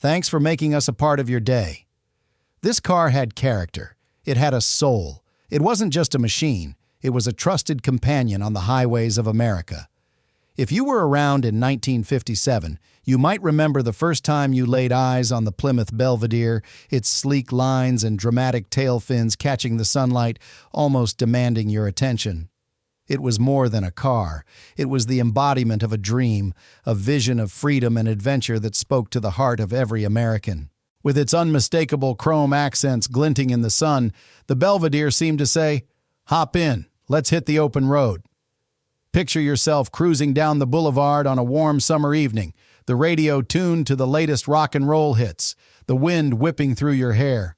Thanks for making us a part of your day. This car had character. It had a soul. It wasn't just a machine. It was a trusted companion on the highways of America. If you were around in 1957, you might remember the first time you laid eyes on the Plymouth Belvedere, its sleek lines and dramatic tail fins catching the sunlight, almost demanding your attention. It was more than a car. It was the embodiment of a dream, a vision of freedom and adventure that spoke to the heart of every American. With its unmistakable chrome accents glinting in the sun, the Belvedere seemed to say, "Hop in, let's hit the open road." Picture yourself cruising down the boulevard on a warm summer evening, the radio tuned to the latest rock and roll hits, the wind whipping through your hair.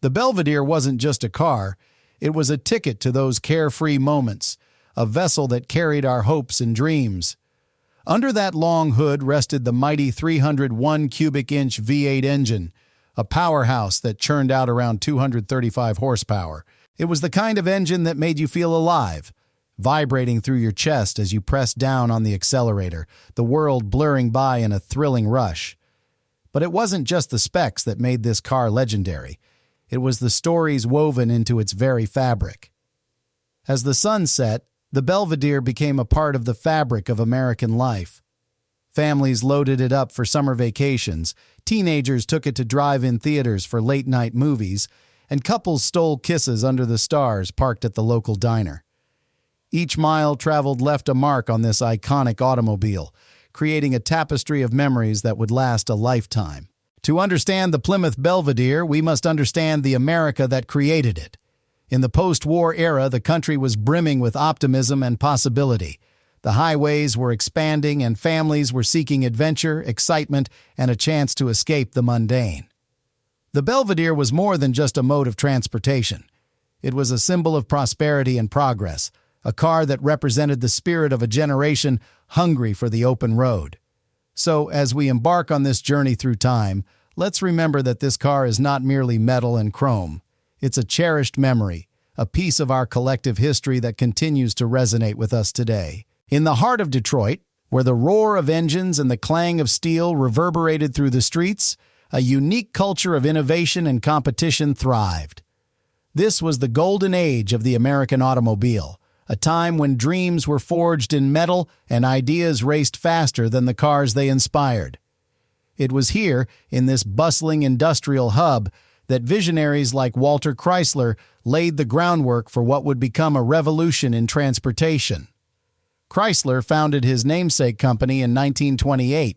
The Belvedere wasn't just a car, it was a ticket to those carefree moments, a vessel that carried our hopes and dreams. Under that long hood rested the mighty 301 cubic inch V8 engine, a powerhouse that churned out around 235 horsepower. It was the kind of engine that made you feel alive, vibrating through your chest as you pressed down on the accelerator, the world blurring by in a thrilling rush. But it wasn't just the specs that made this car legendary. It was the stories woven into its very fabric. As the sun set, the Belvedere became a part of the fabric of American life. Families loaded it up for summer vacations, teenagers took it to drive-in theaters for late-night movies, and couples stole kisses under the stars parked at the local diner. Each mile traveled left a mark on this iconic automobile, creating a tapestry of memories that would last a lifetime. To understand the Plymouth Belvedere, we must understand the America that created it. In the post-war era, the country was brimming with optimism and possibility. The highways were expanding and families were seeking adventure, excitement, and a chance to escape the mundane. The Belvedere was more than just a mode of transportation. It was a symbol of prosperity and progress, a car that represented the spirit of a generation hungry for the open road. So, as we embark on this journey through time, let's remember that this car is not merely metal and chrome. It's a cherished memory, a piece of our collective history that continues to resonate with us today. In the heart of Detroit, where the roar of engines and the clang of steel reverberated through the streets, a unique culture of innovation and competition thrived. This was the golden age of the American automobile, a time when dreams were forged in metal and ideas raced faster than the cars they inspired. It was here, in this bustling industrial hub, that visionaries like Walter Chrysler laid the groundwork for what would become a revolution in transportation. Chrysler founded his namesake company in 1928,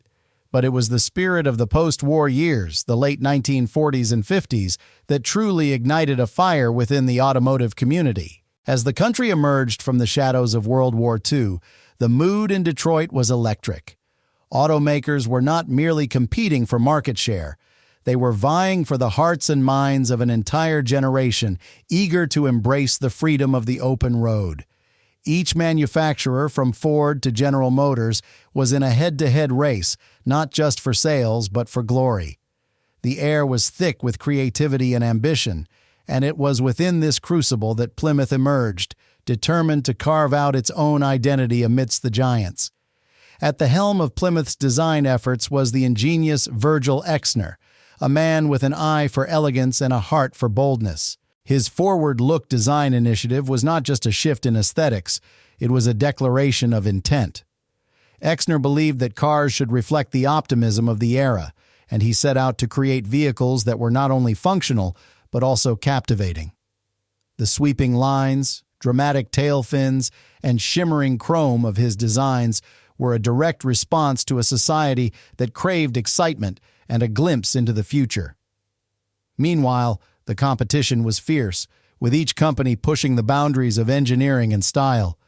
but it was the spirit of the post-war years, the late 1940s and 50s, that truly ignited a fire within the automotive community. As the country emerged from the shadows of World War II, the mood in Detroit was electric. Automakers were not merely competing for market share. They were vying for the hearts and minds of an entire generation, eager to embrace the freedom of the open road. Each manufacturer, from Ford to General Motors, was in a head-to-head race, not just for sales, but for glory. The air was thick with creativity and ambition, and it was within this crucible that Plymouth emerged, determined to carve out its own identity amidst the giants. At the helm of Plymouth's design efforts was the ingenious Virgil Exner, a man with an eye for elegance and a heart for boldness. His forward-look design initiative was not just a shift in aesthetics, it was a declaration of intent. Exner believed that cars should reflect the optimism of the era, and he set out to create vehicles that were not only functional, but also captivating. The sweeping lines, dramatic tail fins, and shimmering chrome of his designs were a direct response to a society that craved excitement and a glimpse into the future. Meanwhile, the competition was fierce, with each company pushing the boundaries of engineering and style.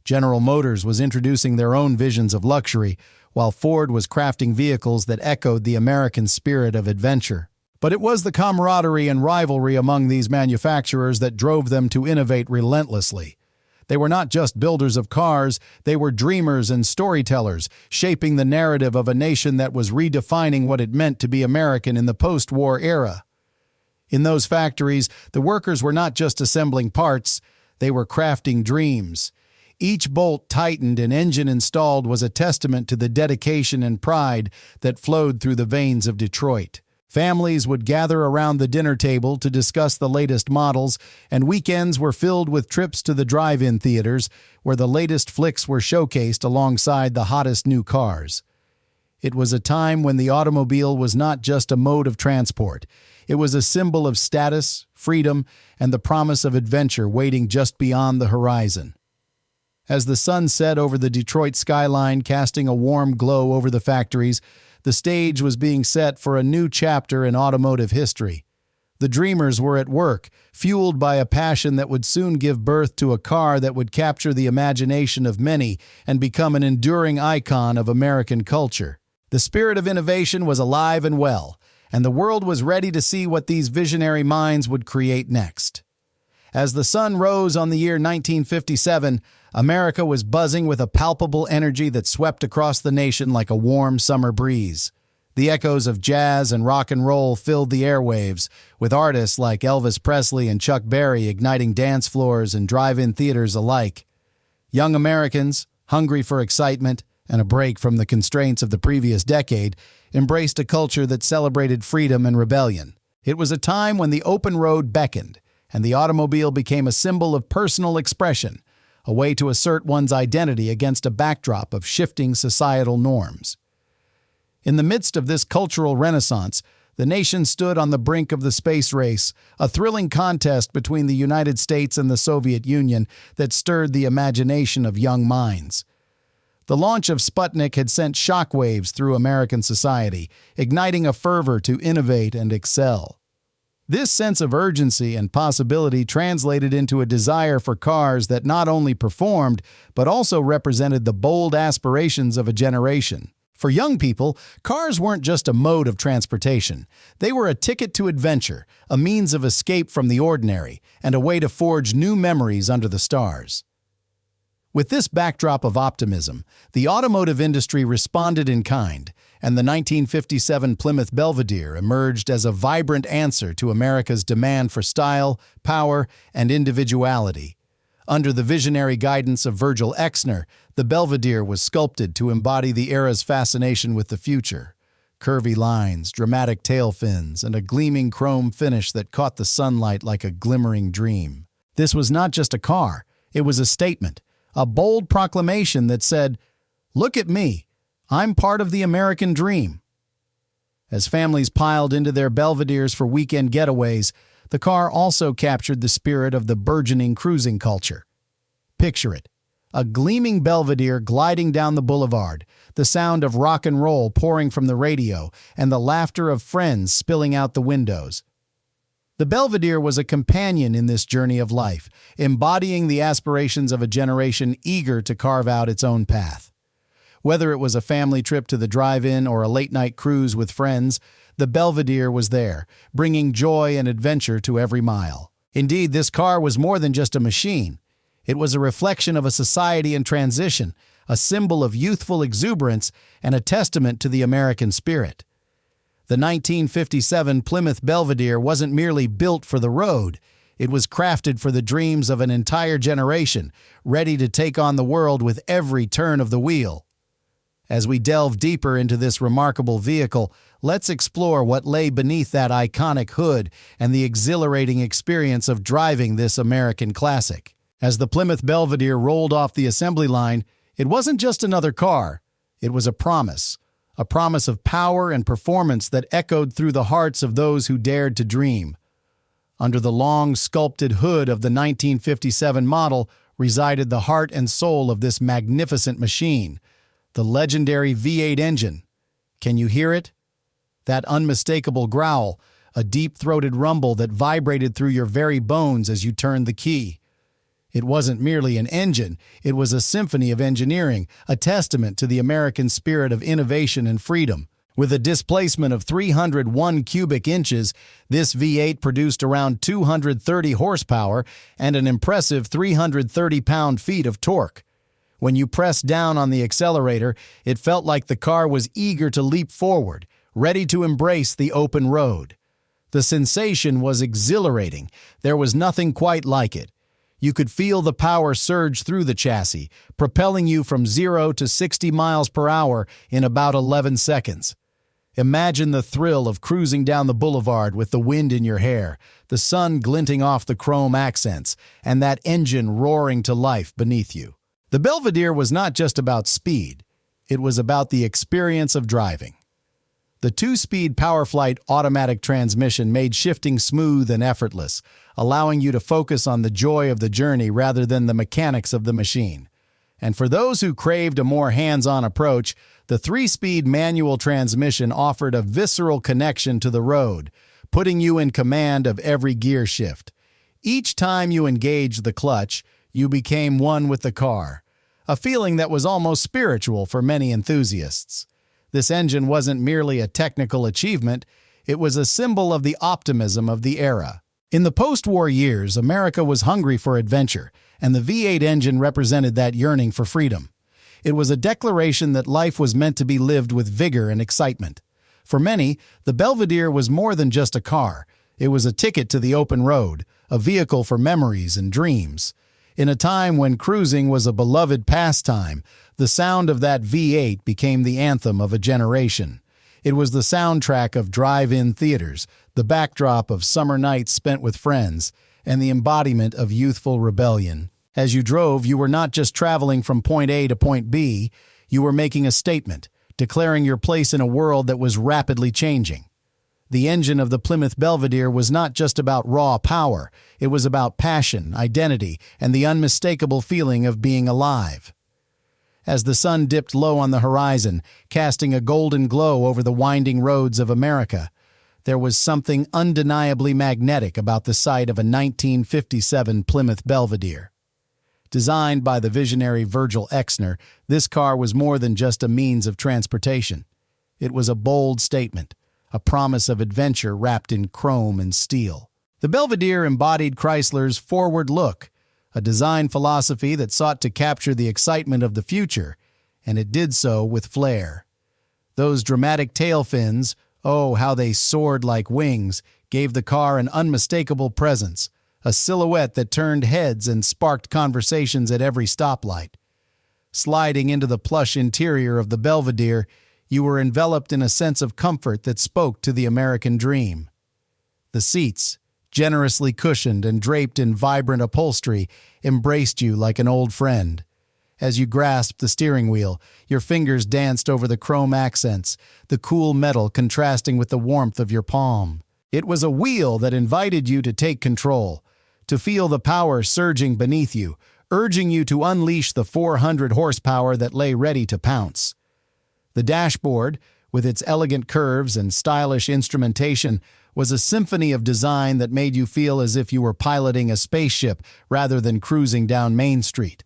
General Motors was introducing their own visions of luxury, while Ford was crafting vehicles that echoed the American spirit of adventure. But it was the camaraderie and rivalry among these manufacturers that drove them to innovate relentlessly. They were not just builders of cars, they were dreamers and storytellers, shaping the narrative of a nation that was redefining what it meant to be American in the post-war era. In those factories, the workers were not just assembling parts, they were crafting dreams. Each bolt tightened and engine installed was a testament to the dedication and pride that flowed through the veins of Detroit. Families would gather around the dinner table to discuss the latest models, and weekends were filled with trips to the drive-in theaters, where the latest flicks were showcased alongside the hottest new cars. It was a time when the automobile was not just a mode of transport. It was a symbol of status, freedom, and the promise of adventure waiting just beyond the horizon. As the sun set over the Detroit skyline, casting a warm glow over the factories, the stage was being set for a new chapter in automotive history. The dreamers were at work, fueled by a passion that would soon give birth to a car that would capture the imagination of many and become an enduring icon of American culture. The spirit of innovation was alive and well, and the world was ready to see what these visionary minds would create next. As the sun rose on the year 1957, America was buzzing with a palpable energy that swept across the nation like a warm summer breeze. The echoes of jazz and rock and roll filled the airwaves, with artists like Elvis Presley and Chuck Berry igniting dance floors and drive-in theaters alike. Young Americans, hungry for excitement and a break from the constraints of the previous decade, embraced a culture that celebrated freedom and rebellion. It was a time when the open road beckoned, and the automobile became a symbol of personal expression, a way to assert one's identity against a backdrop of shifting societal norms. In the midst of this cultural renaissance, the nation stood on the brink of the space race, a thrilling contest between the United States and the Soviet Union that stirred the imagination of young minds. The launch of Sputnik had sent shockwaves through American society, igniting a fervor to innovate and excel. This sense of urgency and possibility translated into a desire for cars that not only performed, but also represented the bold aspirations of a generation. For young people, cars weren't just a mode of transportation. They were a ticket to adventure, a means of escape from the ordinary, and a way to forge new memories under the stars. With this backdrop of optimism, the automotive industry responded in kind, and the 1957 Plymouth Belvedere emerged as a vibrant answer to America's demand for style, power, and individuality. Under the visionary guidance of Virgil Exner, the Belvedere was sculpted to embody the era's fascination with the future. Curvy lines, dramatic tail fins, and a gleaming chrome finish that caught the sunlight like a glimmering dream. This was not just a car, it was a statement, a bold proclamation that said, "Look at me, I'm part of the American dream." As families piled into their Belvederes for weekend getaways, the car also captured the spirit of the burgeoning cruising culture. Picture it, a gleaming Belvedere gliding down the boulevard, the sound of rock and roll pouring from the radio, and the laughter of friends spilling out the windows. The Belvedere was a companion in this journey of life, embodying the aspirations of a generation eager to carve out its own path. Whether it was a family trip to the drive-in or a late-night cruise with friends, the Belvedere was there, bringing joy and adventure to every mile. Indeed, this car was more than just a machine. It was a reflection of a society in transition, a symbol of youthful exuberance, and a testament to the American spirit. The 1957 Plymouth Belvedere wasn't merely built for the road. It was crafted for the dreams of an entire generation, ready to take on the world with every turn of the wheel. As we delve deeper into this remarkable vehicle, let's explore what lay beneath that iconic hood and the exhilarating experience of driving this American classic. As the Plymouth Belvedere rolled off the assembly line, it wasn't just another car. It was a promise of power and performance that echoed through the hearts of those who dared to dream. Under the long, sculpted hood of the 1957 model resided the heart and soul of this magnificent machine, the legendary V8 engine. Can you hear it? That unmistakable growl, a deep-throated rumble that vibrated through your very bones as you turned the key. It wasn't merely an engine, it was a symphony of engineering, a testament to the American spirit of innovation and freedom. With a displacement of 301 cubic inches, this V8 produced around 230 horsepower and an impressive 330 pound-feet of torque. When you pressed down on the accelerator, it felt like the car was eager to leap forward, ready to embrace the open road. The sensation was exhilarating. There was nothing quite like it. You could feel the power surge through the chassis, propelling you from 0 to 60 miles per hour in about 11 seconds. Imagine the thrill of cruising down the boulevard with the wind in your hair, the sun glinting off the chrome accents, and that engine roaring to life beneath you. The Belvedere was not just about speed, it was about the experience of driving. The 2-speed PowerFlight automatic transmission made shifting smooth and effortless, allowing you to focus on the joy of the journey rather than the mechanics of the machine. And for those who craved a more hands-on approach, the 3-speed manual transmission offered a visceral connection to the road, putting you in command of every gear shift. Each time you engaged the clutch, you became one with the car, a feeling that was almost spiritual for many enthusiasts. This engine wasn't merely a technical achievement, it was a symbol of the optimism of the era. In the post-war years, America was hungry for adventure, and the V8 engine represented that yearning for freedom. It was a declaration that life was meant to be lived with vigor and excitement. For many, the Belvedere was more than just a car. It was a ticket to the open road, a vehicle for memories and dreams. In a time when cruising was a beloved pastime, the sound of that V8 became the anthem of a generation. It was the soundtrack of drive-in theaters, the backdrop of summer nights spent with friends, and the embodiment of youthful rebellion. As you drove, you were not just traveling from point A to point B, you were making a statement, declaring your place in a world that was rapidly changing. The engine of the Plymouth Belvedere was not just about raw power, it was about passion, identity, and the unmistakable feeling of being alive. As the sun dipped low on the horizon, casting a golden glow over the winding roads of America, there was something undeniably magnetic about the sight of a 1957 Plymouth Belvedere. Designed by the visionary Virgil Exner, this car was more than just a means of transportation. It was a bold statement, a promise of adventure wrapped in chrome and steel. The Belvedere embodied Chrysler's forward look, a design philosophy that sought to capture the excitement of the future, and it did so with flair. Those dramatic tail fins, oh, how they soared like wings, gave the car an unmistakable presence, a silhouette that turned heads and sparked conversations at every stoplight. Sliding into the plush interior of the Belvedere, you were enveloped in a sense of comfort that spoke to the American dream. The seats, generously cushioned and draped in vibrant upholstery, embraced you like an old friend. As you grasped the steering wheel, your fingers danced over the chrome accents, the cool metal contrasting with the warmth of your palm. It was a wheel that invited you to take control, to feel the power surging beneath you, urging you to unleash the 400 horsepower that lay ready to pounce. The dashboard, with its elegant curves and stylish instrumentation, was a symphony of design that made you feel as if you were piloting a spaceship rather than cruising down Main Street.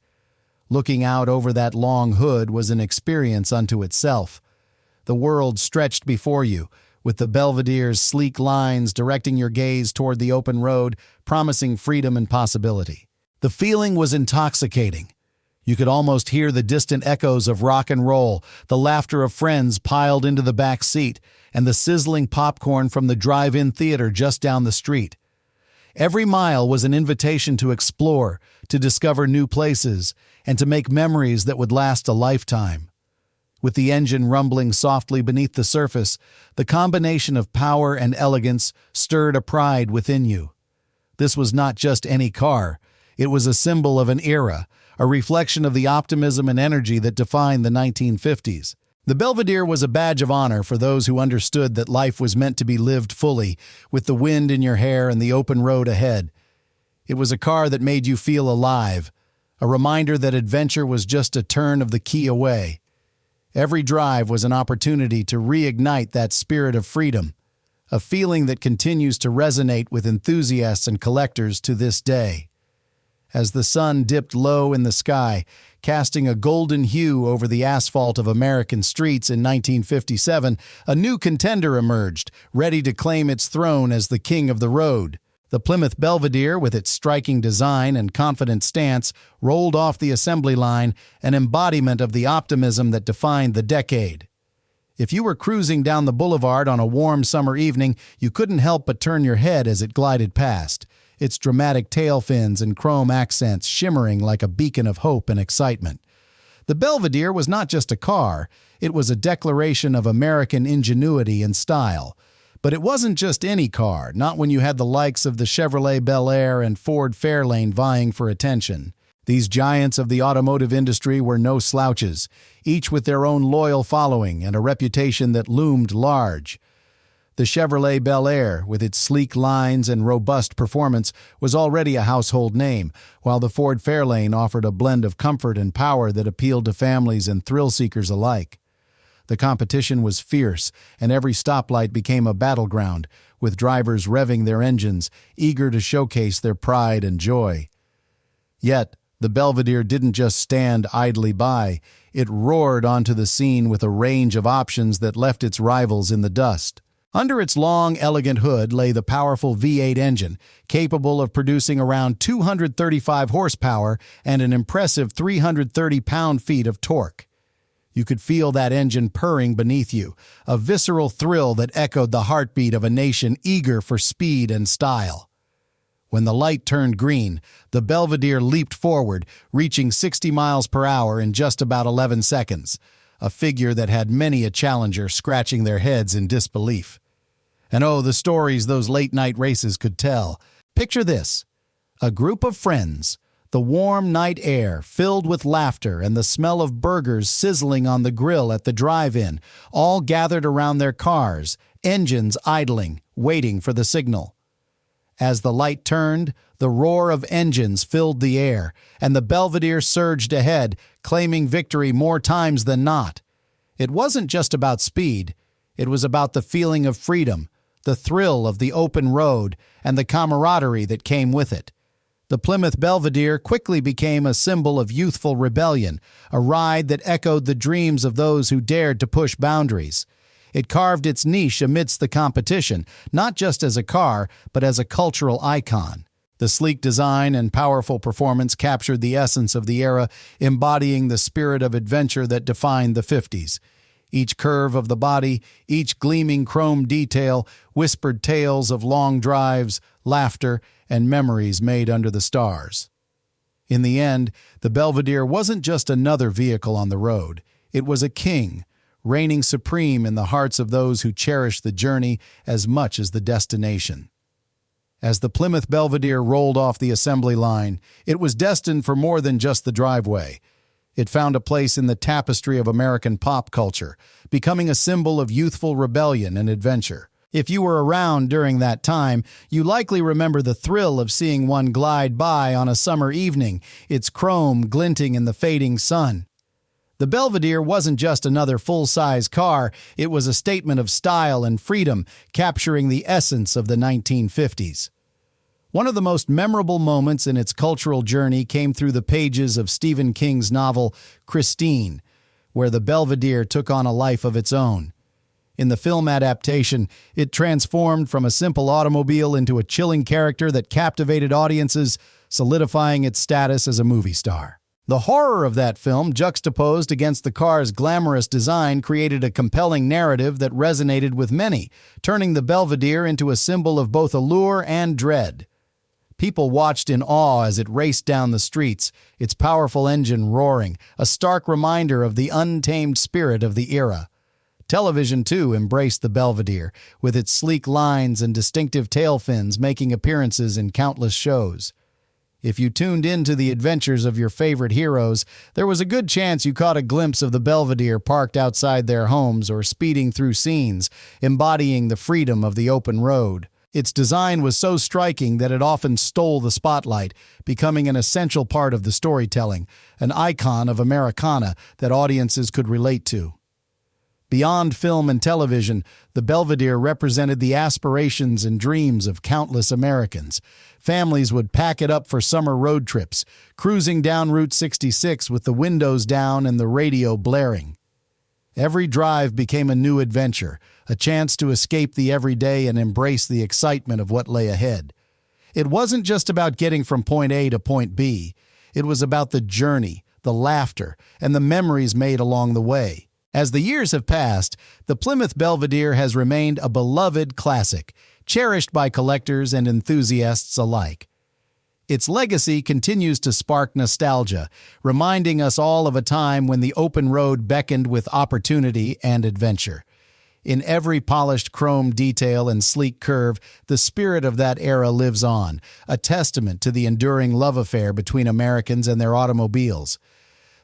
Looking out over that long hood was an experience unto itself. The world stretched before you, with the Belvedere's sleek lines directing your gaze toward the open road, promising freedom and possibility. The feeling was intoxicating. You could almost hear the distant echoes of rock and roll, the laughter of friends piled into the back seat, and the sizzling popcorn from the drive-in theater just down the street. Every mile was an invitation to explore, to discover new places, and to make memories that would last a lifetime. With the engine rumbling softly beneath the surface, the combination of power and elegance stirred a pride within you. This was not just any car. It was a symbol of an era, a reflection of the optimism and energy that defined the 1950s. The Belvedere was a badge of honor for those who understood that life was meant to be lived fully, with the wind in your hair and the open road ahead. It was a car that made you feel alive, a reminder that adventure was just a turn of the key away. Every drive was an opportunity to reignite that spirit of freedom, a feeling that continues to resonate with enthusiasts and collectors to this day. As the sun dipped low in the sky, casting a golden hue over the asphalt of American streets in 1957, a new contender emerged, ready to claim its throne as the king of the road. The Plymouth Belvedere, with its striking design and confident stance, rolled off the assembly line, an embodiment of the optimism that defined the decade. If you were cruising down the boulevard on a warm summer evening, you couldn't help but turn your head as it glided past. its dramatic tail fins and chrome accents shimmering like a beacon of hope and excitement. The Belvedere was not just a car, it was a declaration of American ingenuity and style. But it wasn't just any car, not when you had the likes of the Chevrolet Bel Air and Ford Fairlane vying for attention. These giants of the automotive industry were no slouches, each with their own loyal following and a reputation that loomed large. The Chevrolet Bel Air, with its sleek lines and robust performance, was already a household name, while the Ford Fairlane offered a blend of comfort and power that appealed to families and thrill-seekers alike. The competition was fierce, and every stoplight became a battleground, with drivers revving their engines, eager to showcase their pride and joy. Yet, the Belvedere didn't just stand idly by, it roared onto the scene with a range of options that left its rivals in the dust. Under its long, elegant hood lay the powerful V8 engine, capable of producing around 235 horsepower and an impressive 330 pound-feet of torque. You could feel that engine purring beneath you, a visceral thrill that echoed the heartbeat of a nation eager for speed and style. When the light turned green, the Belvedere leaped forward, reaching 60 miles per hour in just about 11 seconds, a figure that had many a challenger scratching their heads in disbelief. And oh, the stories those late-night races could tell. Picture this: a group of friends, the warm night air filled with laughter and the smell of burgers sizzling on the grill at the drive-in, all gathered around their cars, engines idling, waiting for the signal. As the light turned, the roar of engines filled the air, and the Belvedere surged ahead, claiming victory more times than not. It wasn't just about speed. It was about the feeling of freedom, the thrill of the open road, and the camaraderie that came with it. The Plymouth Belvedere quickly became a symbol of youthful rebellion, a ride that echoed the dreams of those who dared to push boundaries. It carved its niche amidst the competition, not just as a car, but as a cultural icon. The sleek design and powerful performance captured the essence of the era, embodying the spirit of adventure that defined the 50s. Each curve of the body, each gleaming chrome detail, whispered tales of long drives, laughter, and memories made under the stars. In the end, the Belvedere wasn't just another vehicle on the road. It was a king, reigning supreme in the hearts of those who cherish the journey as much as the destination. As the Plymouth Belvedere rolled off the assembly line, it was destined for more than just the driveway. It found a place in the tapestry of American pop culture, becoming a symbol of youthful rebellion and adventure. If you were around during that time, you likely remember the thrill of seeing one glide by on a summer evening, its chrome glinting in the fading sun. The Belvedere wasn't just another full-size car, it was a statement of style and freedom, capturing the essence of the 1950s. One of the most memorable moments in its cultural journey came through the pages of Stephen King's novel Christine, where the Belvedere took on a life of its own. In the film adaptation, it transformed from a simple automobile into a chilling character that captivated audiences, solidifying its status as a movie star. The horror of that film, juxtaposed against the car's glamorous design, created a compelling narrative that resonated with many, turning the Belvedere into a symbol of both allure and dread. People watched in awe as it raced down the streets, its powerful engine roaring, a stark reminder of the untamed spirit of the era. Television, too, embraced the Belvedere, with its sleek lines and distinctive tail fins making appearances in countless shows. If you tuned into the adventures of your favorite heroes, there was a good chance you caught a glimpse of the Belvedere parked outside their homes or speeding through scenes, embodying the freedom of the open road. Its design was so striking that it often stole the spotlight, becoming an essential part of the storytelling, an icon of Americana that audiences could relate to. Beyond film and television, the Belvedere represented the aspirations and dreams of countless Americans. Families would pack it up for summer road trips, cruising down Route 66 with the windows down and the radio blaring. Every drive became a new adventure, a chance to escape the everyday and embrace the excitement of what lay ahead. It wasn't just about getting from point A to point B. It was about the journey, the laughter, and the memories made along the way. As the years have passed, the Plymouth Belvedere has remained a beloved classic, cherished by collectors and enthusiasts alike. Its legacy continues to spark nostalgia, reminding us all of a time when the open road beckoned with opportunity and adventure. In every polished chrome detail and sleek curve, the spirit of that era lives on, a testament to the enduring love affair between Americans and their automobiles.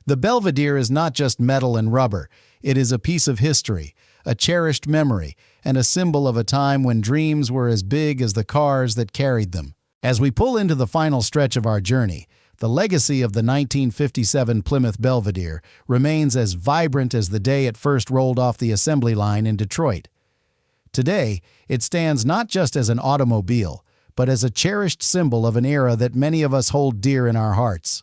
The Belvedere is not just metal and rubber, it is a piece of history, a cherished memory, and a symbol of a time when dreams were as big as the cars that carried them. As we pull into the final stretch of our journey, the legacy of the 1957 Plymouth Belvedere remains as vibrant as the day it first rolled off the assembly line in Detroit. Today, it stands not just as an automobile, but as a cherished symbol of an era that many of us hold dear in our hearts.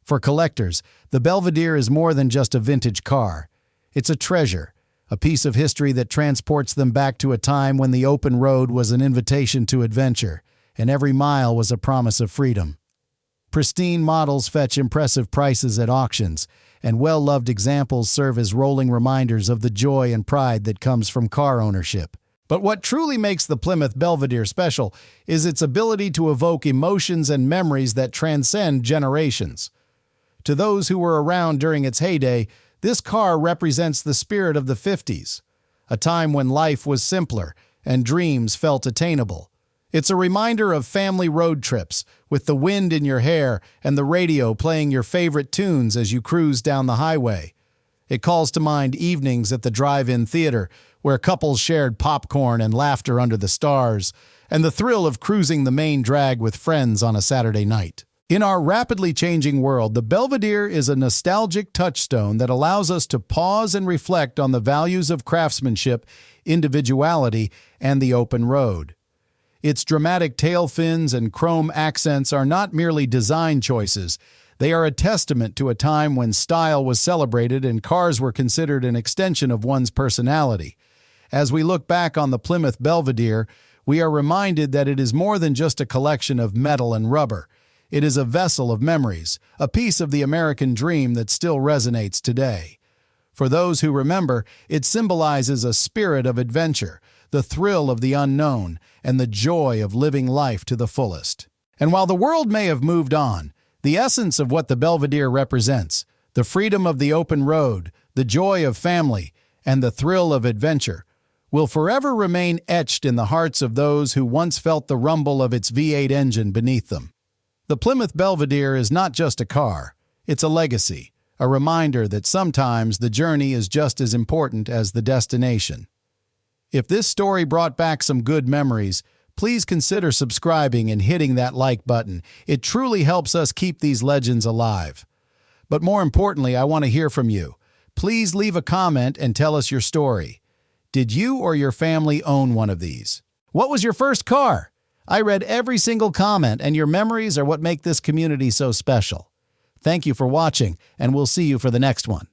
For collectors, the Belvedere is more than just a vintage car. It's a treasure, a piece of history that transports them back to a time when the open road was an invitation to adventure, and every mile was a promise of freedom. Pristine models fetch impressive prices at auctions, and well-loved examples serve as rolling reminders of the joy and pride that comes from car ownership. But what truly makes the Plymouth Belvedere special is its ability to evoke emotions and memories that transcend generations. To those who were around during its heyday, this car represents the spirit of the 50s, a time when life was simpler and dreams felt attainable. It's a reminder of family road trips, with the wind in your hair and the radio playing your favorite tunes as you cruise down the highway. It calls to mind evenings at the drive-in theater, where couples shared popcorn and laughter under the stars, and the thrill of cruising the main drag with friends on a Saturday night. In our rapidly changing world, the Belvedere is a nostalgic touchstone that allows us to pause and reflect on the values of craftsmanship, individuality, and the open road. Its dramatic tail fins and chrome accents are not merely design choices. They are a testament to a time when style was celebrated and cars were considered an extension of one's personality. As we look back on the Plymouth Belvedere, we are reminded that it is more than just a collection of metal and rubber. It is a vessel of memories, a piece of the American dream that still resonates today. For those who remember, it symbolizes a spirit of adventure, the thrill of the unknown, and the joy of living life to the fullest. And while the world may have moved on, the essence of what the Belvedere represents, the freedom of the open road, the joy of family, and the thrill of adventure, will forever remain etched in the hearts of those who once felt the rumble of its V8 engine beneath them. The Plymouth Belvedere is not just a car, it's a legacy, a reminder that sometimes the journey is just as important as the destination. If this story brought back some good memories, please consider subscribing and hitting that like button. It truly helps us keep these legends alive. But more importantly, I want to hear from you. Please leave a comment and tell us your story. Did you or your family own one of these? What was your first car? I read every single comment, and your memories are what make this community so special. Thank you for watching, and we'll see you for the next one.